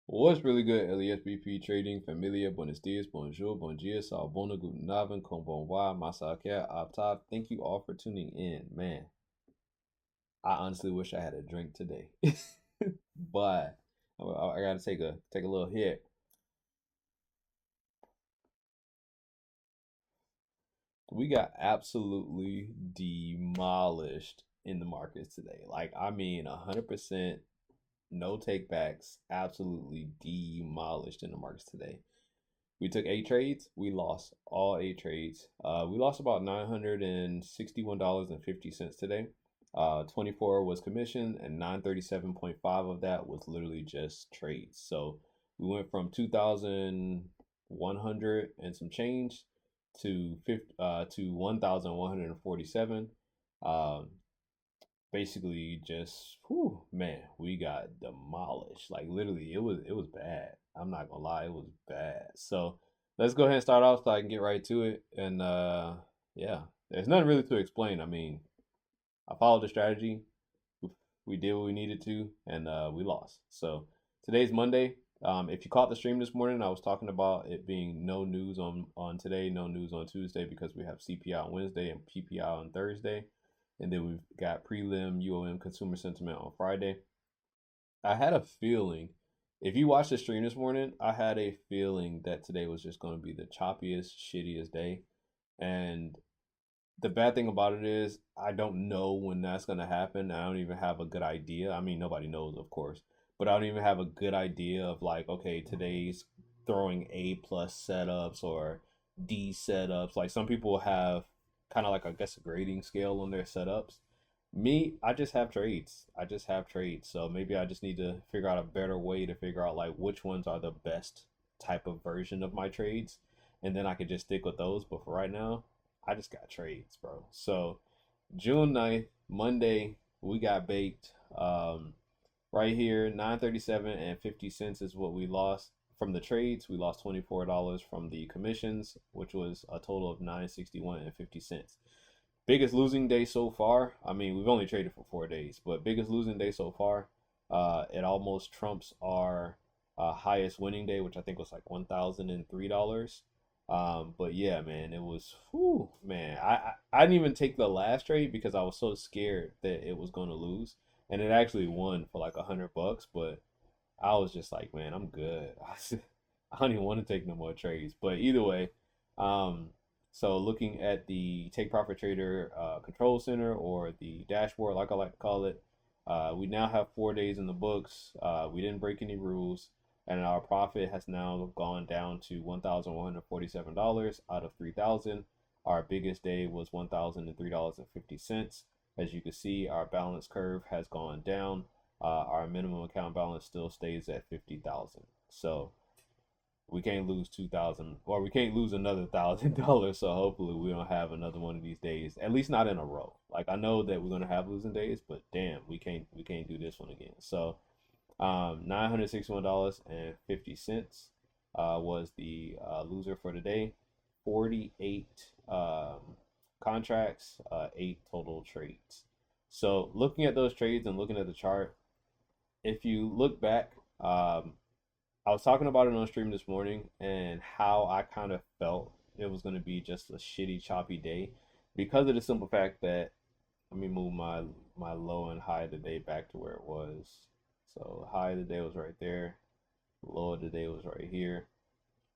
What's really good, LeSBP Trading, Familia, Buenos Dias, Bonjour, Bon dia, Salbona, Guten Abend, Konbanwa, Masake, Aptab. Thank you all for tuning in. Man, I honestly wish I had a drink today, but I gotta take a little hit. We got absolutely demolished in the markets today. Like I mean, 100% no takebacks, absolutely demolished in the markets today. We took 8 trades. We lost all 8 trades. We lost about $961.50 today. 24 was commission, and 937.5 of that was literally just trades. So we went from 2,100 and some change to 1,147. Um, Basically just whew, man, we got demolished. Like literally it was bad. I'm not gonna lie, it was bad. So let's go ahead and start off so I can get right to it. And yeah, there's nothing really to explain. I mean, I followed the strategy. We did what we needed to, and we lost. So today's Monday. If you caught the stream this morning, I was talking about it being no news on today, no news on Tuesday because we have CPI on Wednesday and PPI on Thursday, and then we've got prelim UOM consumer sentiment on Friday. I had a feeling, if you watched the stream this morning, I had a feeling that today was just going to be the choppiest, shittiest day, and the bad thing about it is I don't know when that's gonna happen. I don't even have a good idea. I mean, nobody knows, of course, but I don't even have a good idea of like, okay, today's throwing A plus setups or D setups. Like some people have kind of like I guess a grading scale on their setups. Me, I just have trades. I just have trades. So maybe I just need to figure out a better way to figure out like which ones are the best type of version of my trades, and then I could just stick with those. But for right now, I just got trades, bro. So June 9th, Monday, we got baked. Right here, 937 and 50 cents is what we lost from the trades. We lost $24 from the commissions, which was a total of 961 and 50 cents. Biggest losing day so far. I mean, we've only traded for 4 days, but biggest losing day so far. It almost trumps our highest winning day, which I think was like $1,003. But yeah, man, it was, whew, man. I didn't even take the last trade because I was so scared that it was going to lose, and it actually won for like $100. But I was just like, man, I'm good. I don't even want to take no more trades. But either way, um, so looking at the Take Profit Trader Control Center or the dashboard, like I like to call it, we now have 4 days in the books. We didn't break any rules, and our profit has now gone down to $1,147 out of 3,000. Our biggest day was $1,003.50. As you can see, our balance curve has gone down. Our minimum account balance still stays at 50,000. So we can't lose 2,000, or we can't lose another $1,000. So hopefully we don't have another one of these days, at least not in a row. Like I know that we're gonna have losing days, but damn, we can't do this one again. So $961.50 was the loser for today. 48 contracts, 8 total trades. So looking at those trades and looking at the chart, if you look back, I was talking about it on stream this morning and how I kind of felt it was going to be just a shitty, choppy day because of the simple fact that let me move my low and high of the day back to where it was. So high of the day was right there, low of the day was right here.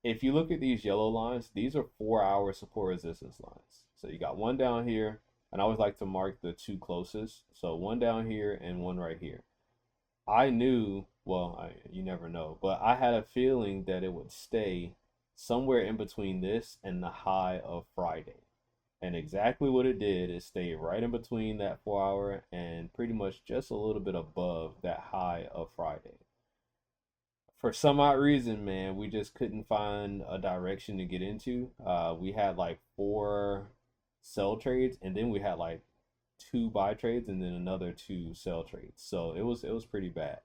If you look at these yellow lines, these are 4 hour support resistance lines. So you got one down here, and I always like to mark the two closest. So one down here and one right here. I knew, well, you never know, but I had a feeling that it would stay somewhere in between this and the high of Friday. And exactly what it did is stay right in between that 4 hour and pretty much just a little bit above that high of Friday. For some odd reason, man, we just couldn't find a direction to get into. We had like 4 sell trades, and then we had like 2 buy trades, and then another 2 sell trades. So it was pretty bad,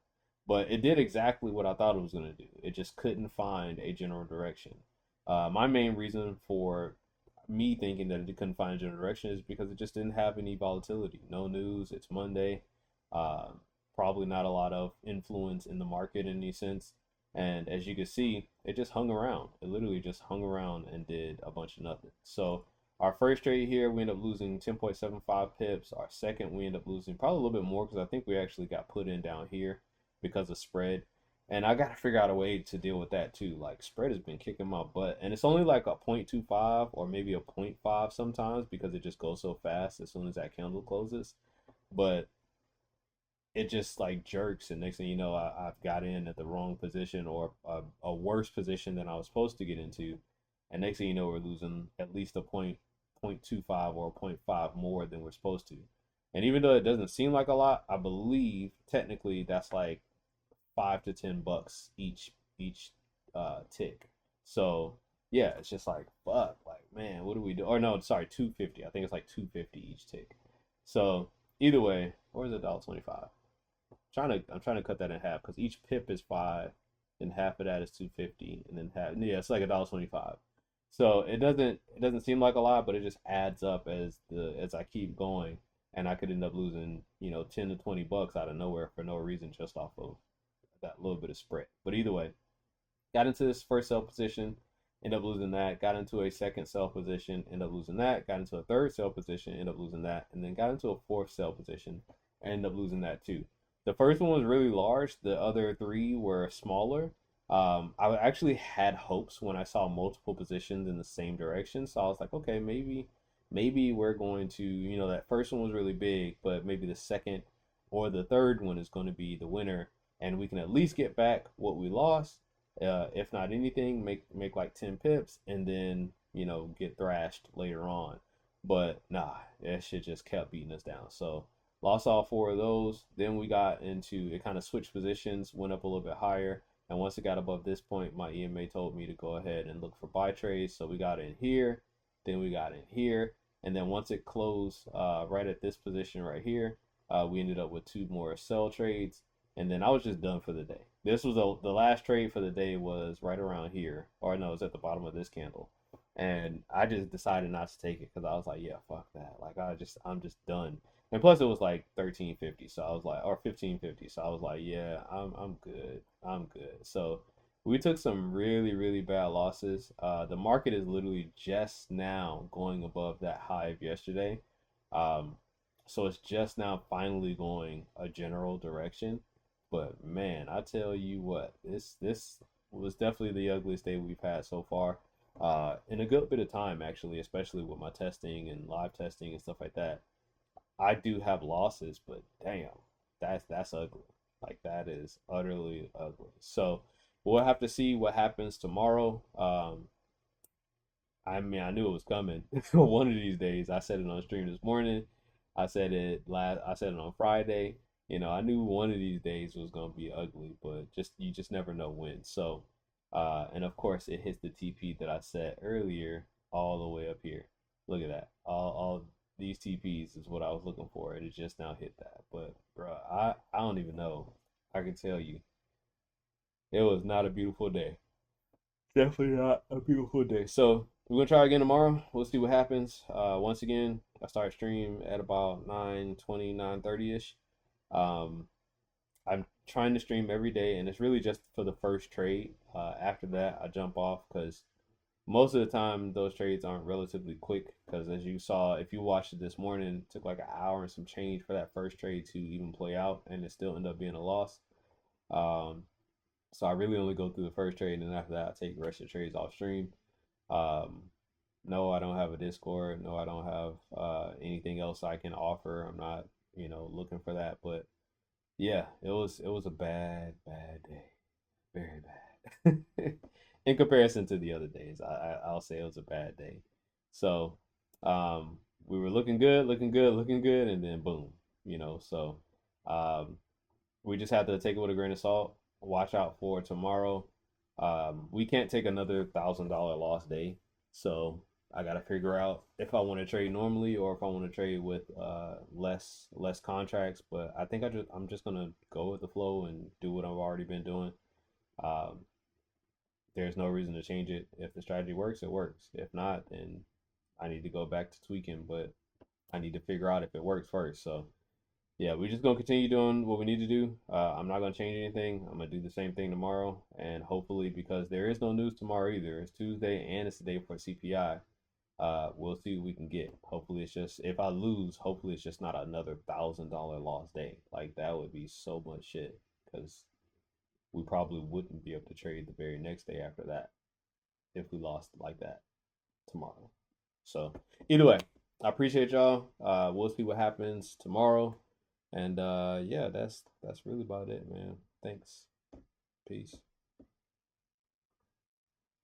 but it did exactly what I thought it was gonna do. It just couldn't find a general direction. My main reason for me thinking that it couldn't find a general direction is because it just didn't have any volatility, no news. It's Monday, uh, probably not a lot of influence in the market in any sense. And as you can see, it just hung around. It literally just hung around and did a bunch of nothing. So our first trade here, we end up losing 10.75 pips. Our second, we end up losing probably a little bit more because I think we actually got put in down here because of spread. And I got to figure out a way to deal with that too. Like spread has been kicking my butt. And it's only like a 0.25 or maybe a 0.5 sometimes because it just goes so fast as soon as that candle closes. But it just like jerks, and next thing you know, I've got in at the wrong position or a worse position than I was supposed to get into, and next thing you know, we're losing at least a 0.25 or 0.5 more than we're supposed to. And even though it doesn't seem like a lot, I believe technically that's like $5 to $10 each tick. So yeah, it's just like fuck, like man, what do we do? Or no, sorry, 250. I think it's like 250 each tick. So either way, where's the $1.25? I'm trying to cut that in half because each pip is 5, and half of that is 250, and then half, yeah, it's like $1.25. So it doesn't seem like a lot, but it just adds up as I keep going, and I could end up losing 10 to $20 out of nowhere for no reason just off of that little bit of spread. But either way, got into this first sell position, end up losing that. Got into a second sell position, end up losing that. Got into a third sell position, end up losing that, and then got into a fourth sell position, end up losing that too. The first one was really large. The other three were smaller. I actually had hopes when I saw multiple positions in the same direction. So I was like, okay, maybe we're going to, that first one was really big, but maybe the second or the third one is going to be the winner, and we can at least get back what we lost. If not anything, make like 10 pips, and then get thrashed later on. But nah, that shit just kept beating us down. So lost all four of those. Then we got into it, kind of switched positions, went up a little bit higher. And once it got above this point, my EMA told me to go ahead and look for buy trades. So we got in here, then we got in here. And then once it closed right at this position right here, we ended up with two more sell trades. And then I was just done for the day. This was the last trade for the day was right around here. Or no, it's at the bottom of this candle. And I just decided not to take it because I was like, yeah, fuck that. Like I'm just done. And plus, it was like 1350, so I was like, or 1550, so I was like, yeah, I'm good, I'm good. So we took some really really bad losses. The market is literally just now going above that high of yesterday, um, so it's just now finally going a general direction. But man, I tell you what, this was definitely the ugliest day we've had so far, in a good bit of time actually, especially with my testing and live testing and stuff like that. I do have losses, but damn, that's ugly. Like that is utterly ugly. So we'll have to see what happens tomorrow. I mean, I knew it was coming. One of these days, I said it on stream this morning. I said it on Friday. I knew one of these days was gonna be ugly, but you just never know when. So, and of course, it hits the TP that I set earlier, all the way up here. Look at that. All these TPs is what I was looking for. It just now hit that. But bro, I don't even know. I can tell you, it was not a beautiful day. Definitely not a beautiful day. So we're gonna try again tomorrow. We'll see what happens. Once again, I start stream at about 9:20, 9:30 ish. Um, I'm trying to stream every day, and it's really just for the first trade. After that, I jump off because most of the time those trades aren't relatively quick. Because as you saw, if you watched it this morning, it took like an hour and some change for that first trade to even play out, and it still ended up being a loss. Um, so I really only go through the first trade, and then after that, I take the rest of the trades off stream. Um, no, I don't have a Discord. No, I don't have anything else I can offer. I'm not, looking for that. But yeah, it was a bad day, very bad. In comparison to the other days, I'll say it was a bad day. So, we were looking good, looking good, looking good, and then boom, So, um, we just have to take it with a grain of salt. Watch out for tomorrow. We can't take another $1,000 loss day, so I gotta figure out if I want to trade normally or if I want to trade with less contracts. But I think I'm just gonna go with the flow and do what I've already been doing. Um, there's no reason to change it. If the strategy works, it works. If not, then I need to go back to tweaking. But I need to figure out if it works first. So yeah, we're just gonna continue doing what we need to do. I'm not gonna change anything. I'm gonna do the same thing tomorrow, and hopefully, because there is no news tomorrow either. It's Tuesday and it's the day for CPI. We'll see what we can get. Hopefully, it's just if I lose, hopefully it's just not another $1,000 lost day. Like that would be so much shit because we probably wouldn't be able to trade the very next day after that if we lost like that tomorrow. So either way, I appreciate y'all. We'll see what happens tomorrow. And yeah, that's really about it, man. Thanks. Peace.